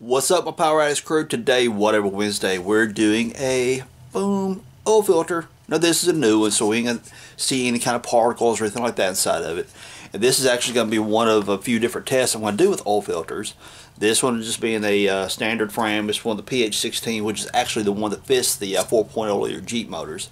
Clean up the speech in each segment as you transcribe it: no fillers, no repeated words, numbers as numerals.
What's up, my Power Addicts crew? Today, whatever Wednesday, we're doing a boom oil filter. Now this is a new one, so we ain't gonna see any kind of particles or anything like that inside of it. And this is actually going to be one of a few different tests I'm going to do with oil filters. This one is just being a standard frame. It's one of the PH16, which is actually the one that fits the 4.0 liter Jeep motors.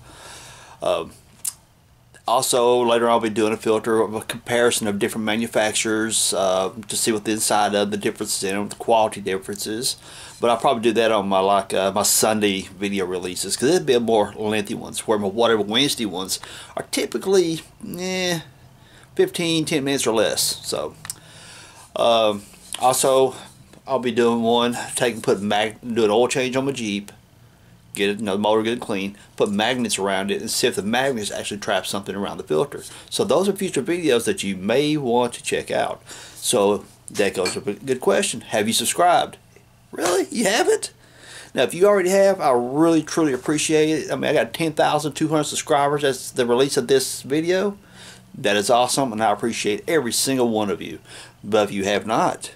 Also, later I'll be doing a filter of a comparison of different manufacturers to see what the inside of the differences in them, the quality differences. But I'll probably do that on my my Sunday video releases, because it'll be a more lengthy ones. Where my whatever Wednesday ones are typically 10 minutes or less. So also I'll be doing one do an oil change on my Jeep. Get it, the motor get it clean, put magnets around it, and see if the magnets actually trap something around the filter. So those are future videos that you may want to check out. So that goes with a good question. Have you subscribed? Really? You haven't? Now, if you already have, I really truly appreciate it. I mean, I got 10,200 subscribers as the release of this video. That is awesome, and I appreciate every single one of you. But if you have not,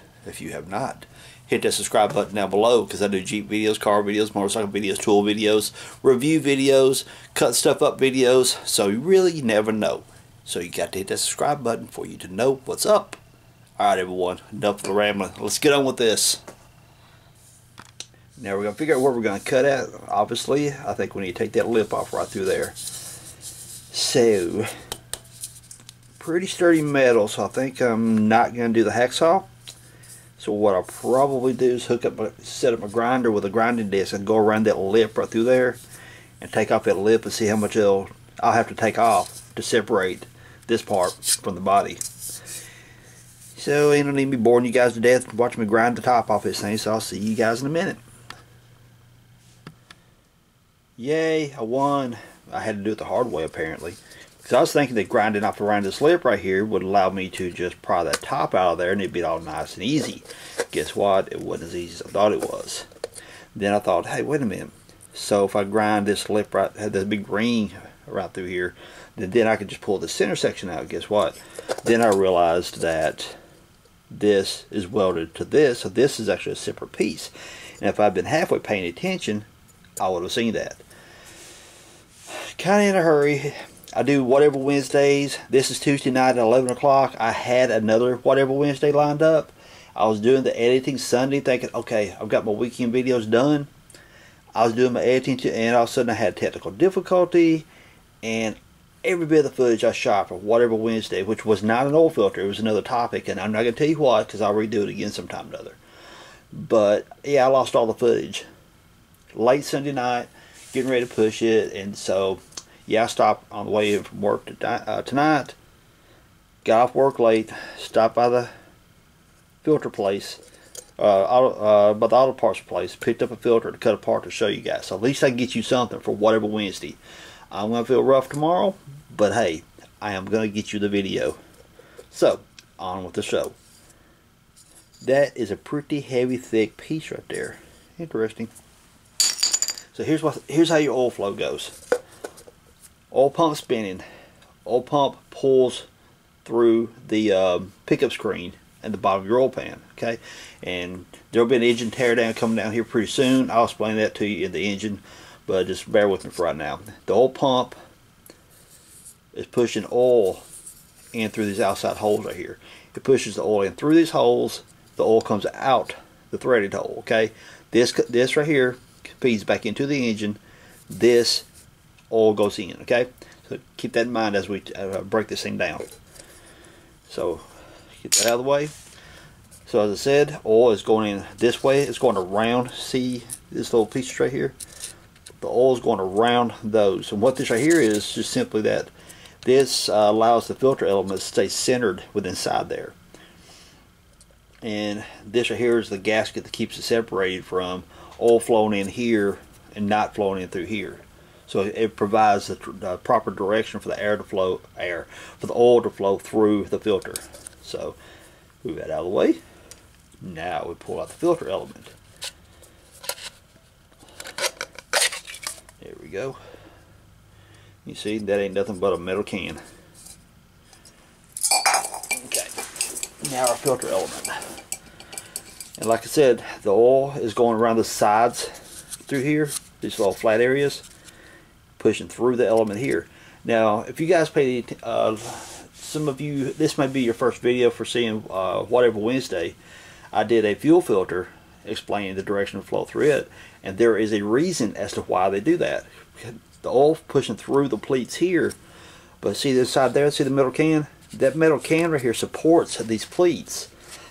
hit that subscribe button down below, because I do Jeep videos, car videos, motorcycle videos, tool videos, review videos, cut stuff up videos, so you really never know. So you got to hit that subscribe button for you to know what's up. Alright everyone, enough of the rambling. Let's get on with this. Now we're going to figure out where we're going to cut at. Obviously, I think we need to take that lip off right through there. So, pretty sturdy metal, so I think I'm not going to do the hacksaw. So what I'll probably do is set up my grinder with a grinding disc and go around that lip right through there and take off that lip and see how much I'll have to take off to separate this part from the body. So ain't no need me boring you guys to death watching me grind the top off this thing, so I'll see you guys in a minute. Yay, I won. I had to do it the hard way apparently. Because I was thinking that grinding off around this lip right here would allow me to just pry that top out of there and it'd be all nice and easy. Guess what? It wasn't as easy as I thought it was. Then I thought, hey, wait a minute. So if I grind this lip right, had this big ring right through here, then I could just pull the center section out. Guess what? Then I realized that this is welded to this, so this is actually a separate piece. And if I'd been halfway paying attention, I would have seen that. Kind of in a hurry. I do whatever Wednesdays. This is Tuesday night at 11 o'clock. I had another whatever Wednesday lined up. I was doing the editing Sunday thinking, okay, I've got my weekend videos done. I was doing my editing and all of a sudden I had technical difficulty, and every bit of the footage I shot for whatever Wednesday, which was not an oil filter, it was another topic, and I'm not going to tell you what because I'll redo it again sometime or other. But yeah, I lost all the footage. Late Sunday night, getting ready to push it, and so yeah, I stopped on the way in from work tonight, got off work late, stopped by the filter place, by the auto parts place, picked up a filter to cut apart to show you guys. So at least I can get you something for whatever Wednesday. I'm going to feel rough tomorrow, but hey, I am going to get you the video. So, on with the show. That is a pretty heavy, thick piece right there. Interesting. So here's how your oil flow goes. Oil pump spinning. Oil pump pulls through the pickup screen at the bottom of your oil pan. Okay, and there'll be an engine teardown coming down here pretty soon. I'll explain that to you in the engine, but just bear with me for right now. The oil pump is pushing oil in through these outside holes right here. It pushes the oil in through these holes. The oil comes out the threaded hole. Okay, this right here feeds back into the engine. This oil goes in. Okay, so keep that in mind as we break this thing down. So get that out of the way. So as I said, oil is going in this way. It's going around. See this little piece right here? The oil is going around those. And what this right here is just simply that this allows the filter elements to stay centered within inside there. And this right here is the gasket that keeps it separated from oil flowing in here and not flowing in through here. So it provides the proper direction for the for the oil to flow through the filter. So move that out of the way. Now we pull out the filter element. There we go. You see, that ain't nothing but a metal can. Okay. Now our filter element. And like I said, the oil is going around the sides through here, these little flat areas, pushing through the element here. Now, if you guys pay, some of you, this may be your first video for seeing Whatever Wednesday. I did a fuel filter explaining the direction of flow through it, and there is a reason as to why they do that. The oil pushing through the pleats here, but see this side there, see the metal can? That metal can right here supports these pleats.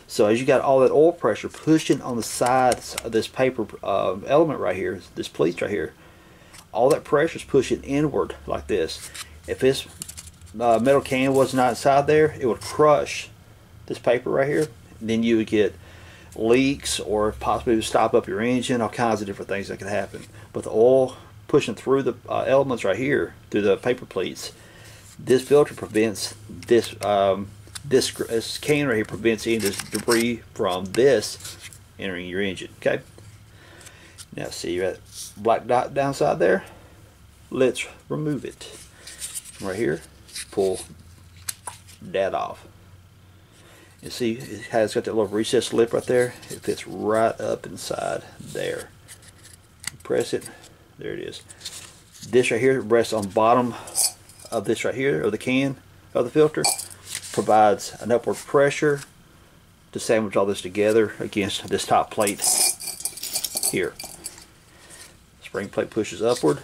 So as you got all that oil pressure pushing on the sides of this paper element right here, this pleats right here, all that pressure is pushing inward like this. If this metal can was not inside there, it would crush this paper right here. Then you would get leaks, or possibly stop up your engine, all kinds of different things that could happen. But the oil pushing through the elements right here, through the paper pleats, this filter prevents this, this can right here prevents any of this debris from this entering your engine. Okay. Now see that black dot downside there? Let's remove it. Right here, pull that off. You see it has got that little recessed lip right there. It fits right up inside there. Press it. There it is. This right here rests on the bottom of this right here, of the can of the filter. Provides an upward pressure to sandwich all this together against this top plate here. Spring plate pushes upward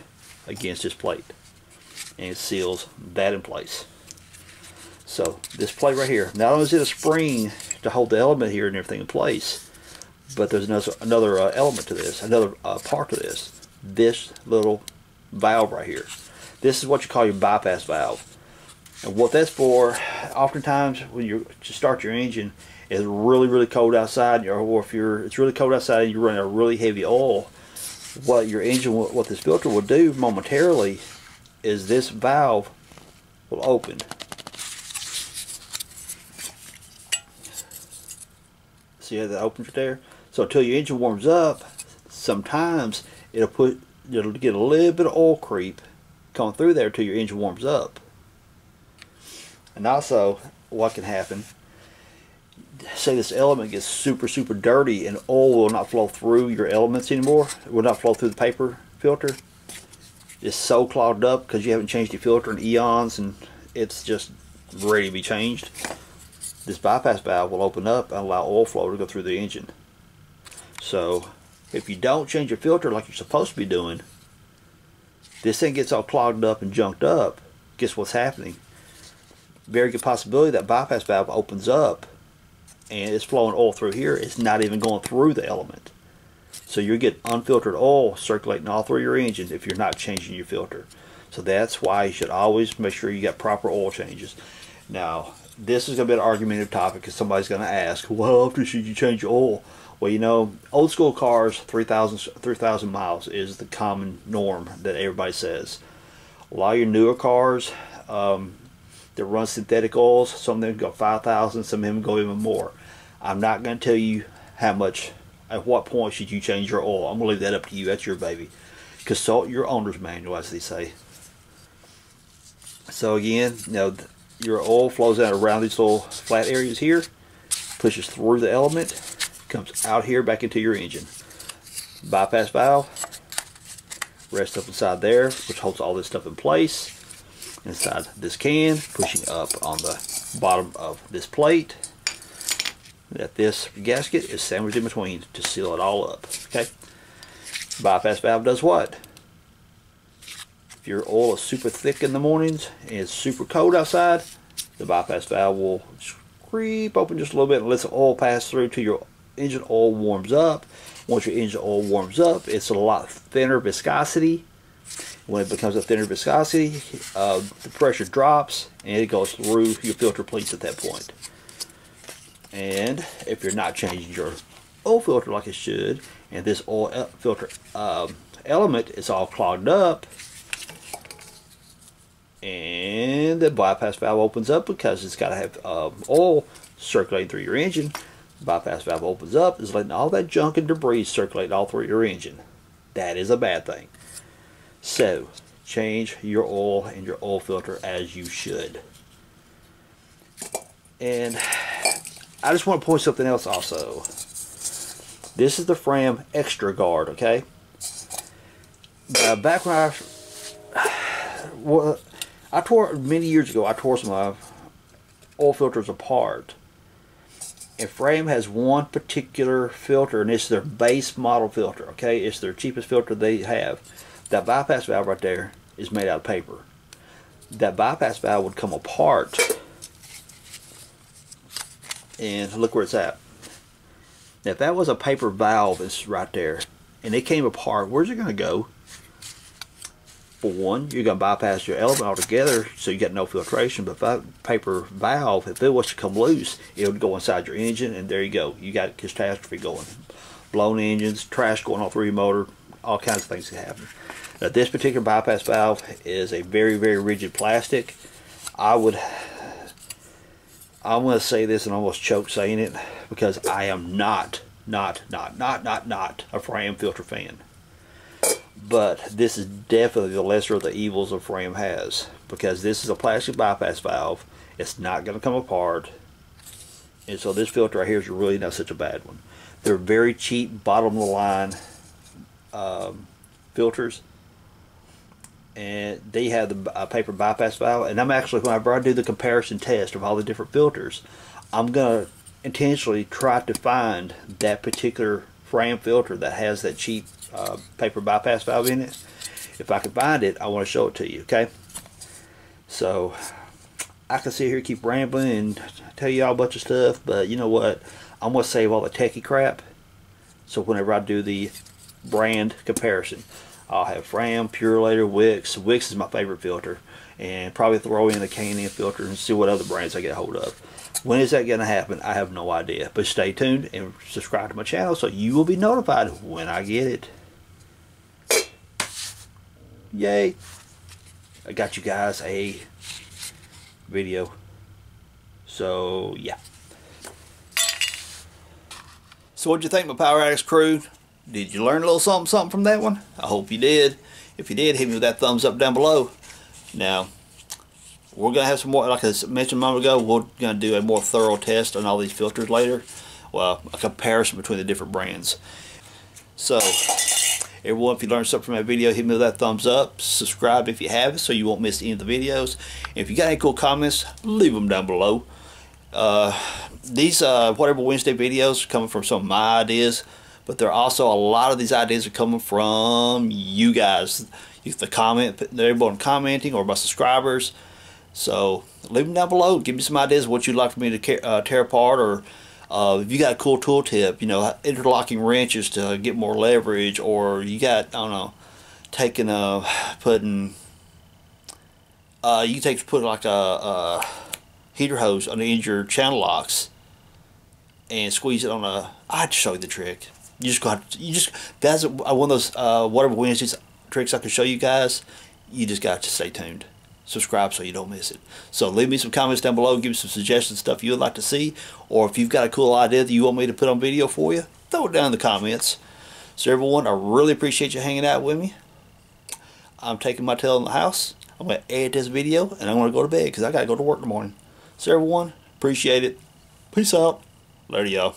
against this plate, and it seals that in place. So this plate right here, not only is it a spring to hold the element here and everything in place, but there's another element to this, another part to this. This little valve right here. This is what you call your bypass valve. And what that's for, oftentimes when you start your engine, it's really cold outside, or if it's really cold outside and you're running a really heavy oil, what your engine, what this filter will do momentarily is this valve will open. See how that opens right there? So until your engine warms up, sometimes it'll get a little bit of oil creep coming through there until your engine warms up. And also, what can happen, say this element gets super dirty and oil will not flow through your elements anymore. It will not flow through the paper filter. It's so clogged up because you haven't changed your filter in eons, and it's just ready to be changed. This bypass valve will open up and allow oil flow to go through the engine. So if you don't change your filter like you're supposed to be doing, this thing gets all clogged up and junked up. Guess what's happening? Very good possibility that bypass valve opens up and it's flowing oil through here. It's not even going through the element. So you get unfiltered oil circulating all through your engine if you're not changing your filter. So that's why you should always make sure you got proper oil changes. Now, this is going to be an argumentative topic because somebody's going to ask, well, how often should you change your oil? Well, you know, old school cars, 3,000 miles is the common norm that everybody says. A lot of your newer cars that run synthetic oils, some of them go 5,000, some of them go even more. I'm not going to tell you how much, at what point should you change your oil. I'm going to leave that up to you. That's your baby. Consult your owner's manual, as they say. So again, you know, your oil flows out around these little flat areas here, pushes through the element, comes out here back into your engine. Bypass valve rests up inside there, which holds all this stuff in place. Inside this can, pushing up on the bottom of this plate. That this gasket is sandwiched in between to seal it all up. Okay. Bypass valve does what? If your oil is super thick in the mornings and it's super cold outside, the bypass valve will creep open just a little bit and lets the oil pass through till your engine oil warms up. Once your engine oil warms up, it's a lot thinner viscosity. When it becomes a thinner viscosity, the pressure drops and it goes through your filter pleats at that point. And if you're not changing your oil filter like it should, and this oil filter element is all clogged up, and the bypass valve opens up because it's got to have oil circulating through your engine. Bypass valve opens up, is letting all that junk and debris circulate all through your engine. That is a bad thing. So change your oil and your oil filter as you should. And I just want to point something else also. This is the Fram Extra Guard, okay? Back when I tore, many years ago, I tore some oil filters apart. And Fram has one particular filter, and it's their base model filter, okay? It's their cheapest filter they have. That bypass valve right there is made out of paper. That bypass valve would come apart, and look where it's at. Now, if that was a paper valve, it's right there, and it came apart, where's it going to go? For one, you're going to bypass your element altogether, so you get no filtration. But that paper valve, if it was to come loose, it would go inside your engine, and there you go. You got catastrophe going. Blown engines, trash going all through your motor, all kinds of things can happen. Now, this particular bypass valve is a very, very rigid plastic. I'm going to say this and almost choke saying it, because I am not a Fram filter fan. But this is definitely the lesser of the evils of Fram has, because this is a plastic bypass valve. It's not going to come apart, and so this filter right here is really not such a bad one. They're very cheap, bottom of the line filters, and they have the paper bypass valve. And I'm actually, whenever I do the comparison test of all the different filters, I'm going to intentionally try to find that particular Fram filter that has that cheap paper bypass valve in it. If I can find it, I want to show it to you, okay? So I can sit here and keep rambling and tell you all a bunch of stuff, but you know what? I'm going to save all the techie crap, so whenever I do the brand comparison, I'll have Fram, Purelator, Wix. Wix is my favorite filter, and probably throw in the K&N filter and see what other brands I get a hold of. When is that going to happen? I have no idea. But stay tuned and subscribe to my channel so you will be notified when I get it. Yay! I got you guys a video. So, yeah. So what'd you think, my Power Addicts crew? Did you learn a little something from that one? I hope you did. If you did, hit me with that thumbs up down below. Now, we're going to have some more, like I mentioned a moment ago, we're going to do a more thorough test on all these filters later. Well, a comparison between the different brands. So, everyone, if you learned something from that video, hit me with that thumbs up. Subscribe if you haven't, so you won't miss any of the videos. And if you got any cool comments, leave them down below. These Whatever Wednesday videos are coming from some of my ideas, but there are also a lot of these ideas are coming from you guys. The comment, everyone commenting, or my subscribers. So leave them down below. Give me some ideas of what you'd like for me to tear apart, or if you got a cool tool tip, you know, interlocking wrenches to get more leverage, or you got, I don't know, taking putting you can put like a heater hose underneath your channel locks and squeeze it on a. I'd show you the trick. That's one of those Whatever Wednesdays tricks I can show you guys. You just got to stay tuned. Subscribe so you don't miss it. So leave me some comments down below. Give me some suggestions, stuff you would like to see, or if you've got a cool idea that you want me to put on video for you, throw it down in the comments. So everyone, I really appreciate you hanging out with me. I'm taking my tail in the house. I'm going to edit this video, and I'm going to go to bed because I got to go to work in the morning. So everyone, appreciate it. Peace out. Later, y'all.